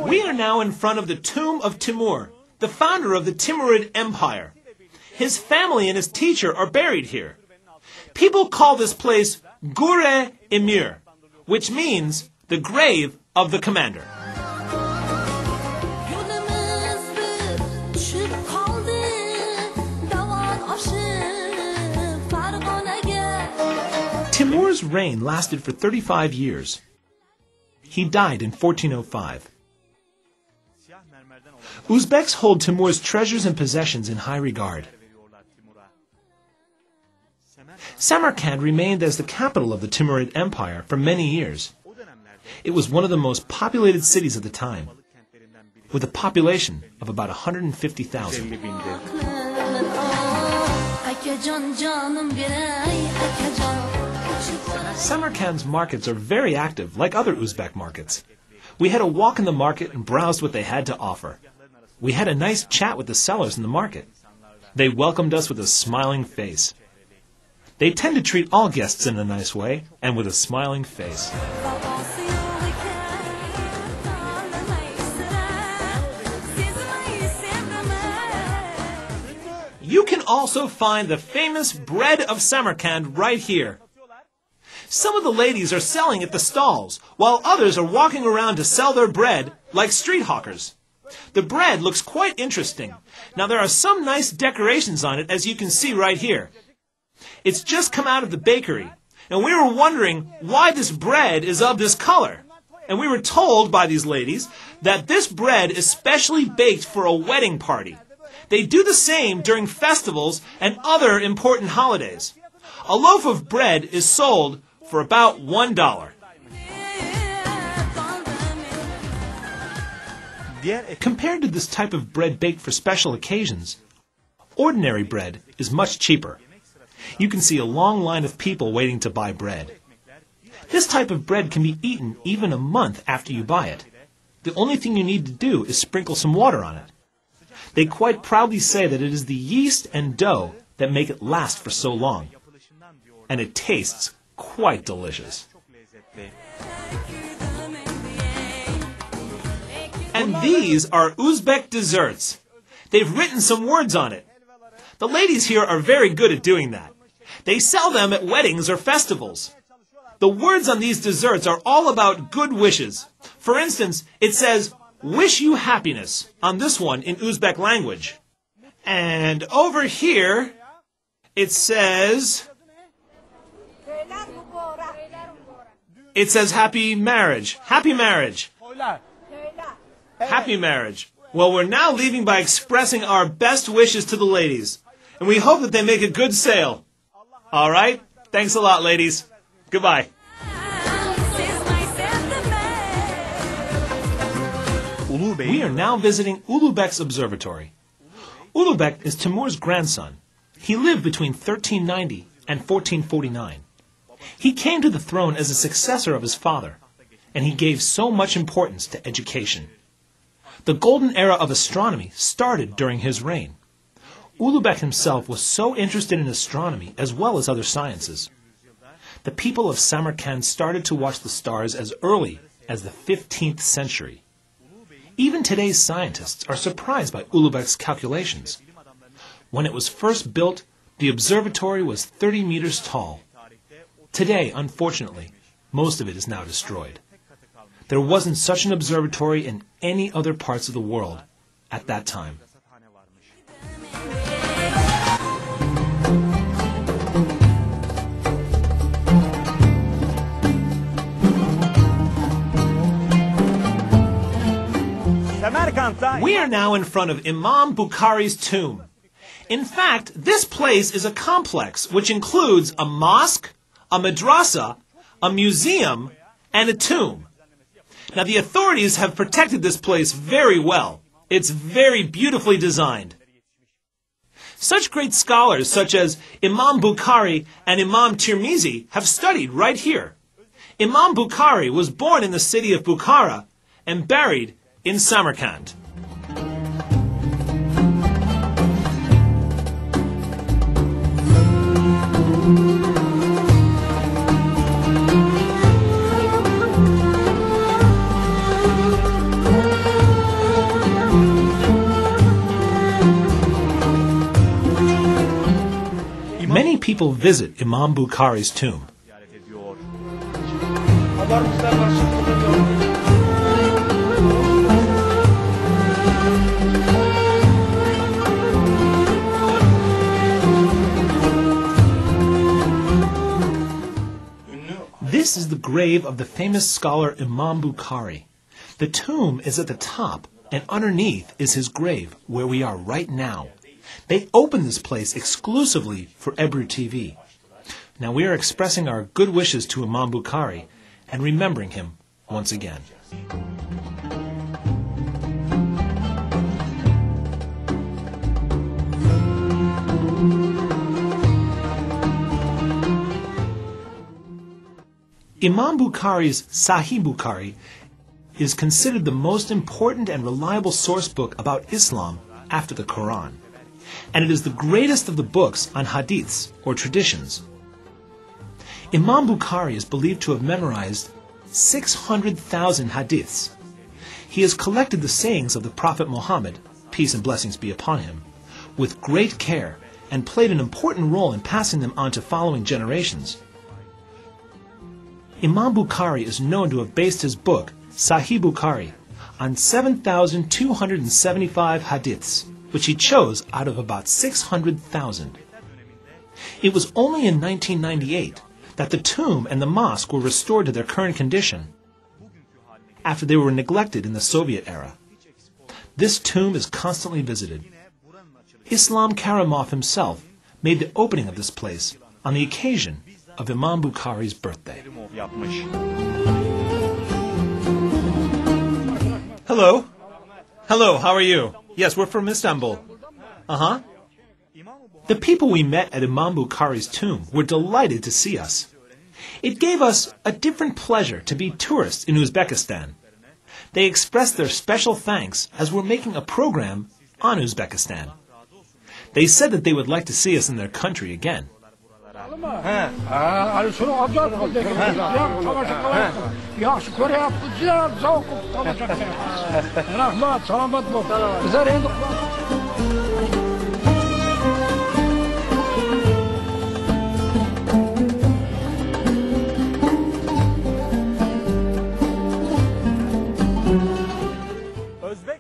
We are now in front of the tomb of Timur, the founder of the Timurid Empire. His family and his teacher are buried here. People call this place Gure Emir, which means the grave of the commander. Timur's reign lasted for 35 years. He died in 1405. Uzbeks hold Timur's treasures and possessions in high regard. Samarkand remained as the capital of the Timurid Empire for many years. It was one of the most populated cities of the time, with a population of about 150,000. Samarkand's markets are very active, like other Uzbek markets. We had a walk in the market and browsed what they had to offer. We had a nice chat with the sellers in the market. They welcomed us with a smiling face. They tend to treat all guests in a nice way and with a smiling face. You can also find the famous bread of Samarkand right here. Some of the ladies are selling at the stalls, while others are walking around to sell their bread like street hawkers. The bread looks quite interesting. Now there are some nice decorations on it, as you can see right here. It's just come out of the bakery, and we were wondering why this bread is of this color. And we were told by these ladies that this bread is specially baked for a wedding party. They do the same during festivals and other important holidays. A loaf of bread is sold for about $1. Compared to this type of bread baked for special occasions, ordinary bread is much cheaper. You can see a long line of people waiting to buy bread. This type of bread can be eaten even a month after you buy it. The only thing you need to do is sprinkle some water on it. They quite proudly say that it is the yeast and dough that make it last for so long. And it tastes quite delicious. And these are Uzbek desserts. They've written some words on it. The ladies here are very good at doing that. They sell them at weddings or festivals. The words on these desserts are all about good wishes. For instance, it says, "Wish you happiness," on this one in Uzbek language. And over here, it says happy marriage. Happy marriage. Happy marriage. Well, we're now leaving by expressing our best wishes to the ladies. And we hope that they make a good sale. All right? Thanks a lot, ladies. Goodbye. We are now visiting Ulubek's observatory. Ulubek is Timur's grandson. He lived between 1390 and 1449. He came to the throne as a successor of his father, and he gave so much importance to education. The golden era of astronomy started during his reign. Ulubek himself was so interested in astronomy as well as other sciences. The people of Samarkand started to watch the stars as early as the 15th century. Even today's scientists are surprised by Ulubek's calculations. When it was first built, the observatory was 30 meters tall. Today, unfortunately, most of it is now destroyed. There wasn't such an observatory in any other parts of the world at that time. We are now in front of Imam Bukhari's tomb. In fact, this place is a complex which includes a mosque, a madrasa, a museum, and a tomb. Now, the authorities have protected this place very well. It's very beautifully designed. Such great scholars such as Imam Bukhari and Imam Tirmizi have studied right here. Imam Bukhari was born in the city of Bukhara and buried in Samarkand. people visit Imam Bukhari's tomb. This is the grave of the famous scholar Imam Bukhari. The tomb is at the top, and underneath is his grave, where we are right now. They opened this place exclusively for Ebru TV. Now we are expressing our good wishes to Imam Bukhari and remembering him once again. Imam Bukhari's Sahih Bukhari is considered the most important and reliable source book about Islam after the Quran, and it is the greatest of the books on hadiths or traditions. Imam Bukhari is believed to have memorized 600,000 hadiths. He has collected the sayings of the Prophet Muhammad, peace and blessings be upon him, with great care and played an important role in passing them on to following generations. Imam Bukhari is known to have based his book, Sahih Bukhari, on 7,275 hadiths, which he chose out of about 600,000. It was only in 1998 that the tomb and the mosque were restored to their current condition, after they were neglected in the Soviet era. This tomb is constantly visited. Islam Karimov himself made the opening of this place on the occasion of Imam Bukhari's birthday. Hello. Hello, how are you? Yes, we're from Istanbul. Uh-huh. The people we met at Imam Bukhari's tomb were delighted to see us. It gave us a different pleasure to be tourists in Uzbekistan. They expressed their special thanks as we're making a program on Uzbekistan. They said that they would like to see us in their country again.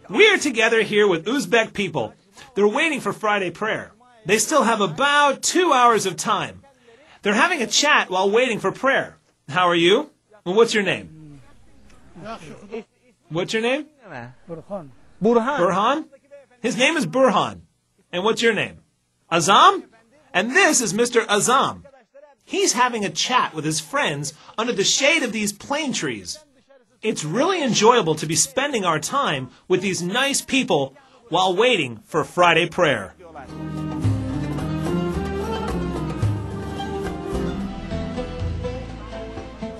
We're together here with Uzbek people. They're waiting for Friday prayer. They still have about 2 hours of time. They're having a chat while waiting for prayer. How are you? Well, what's your name? What's your name? Burhan. Burhan? His name is Burhan. And what's your name? Azam? And this is Mr. Azam. He's having a chat with his friends under the shade of these plane trees. It's really enjoyable to be spending our time with these nice people while waiting for Friday prayer.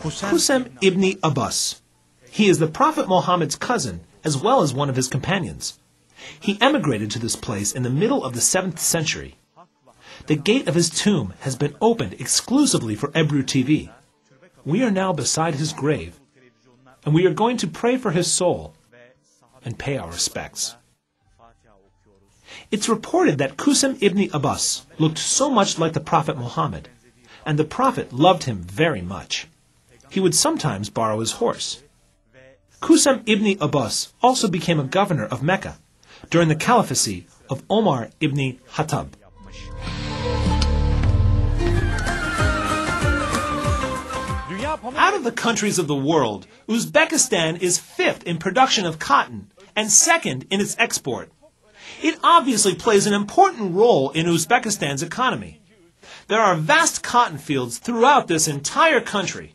Qusam ibn Abbas. He is the Prophet Muhammad's cousin, as well as one of his companions. He emigrated to this place in the middle of the 7th century. The gate of his tomb has been opened exclusively for Ebru TV. We are now beside his grave, and we are going to pray for his soul and pay our respects. It's reported that Qusam ibn Abbas looked so much like the Prophet Muhammad, and the Prophet loved him very much. He would sometimes borrow his horse. Qusam ibn Abbas also became a governor of Mecca during the caliphacy of Omar ibn Khattab. Out of the countries of the world, Uzbekistan is 5th in production of cotton and 2nd in its export. It obviously plays an important role in Uzbekistan's economy. There are vast cotton fields throughout this entire country.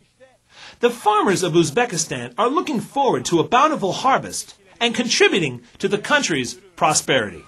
The farmers of Uzbekistan are looking forward to a bountiful harvest and contributing to the country's prosperity.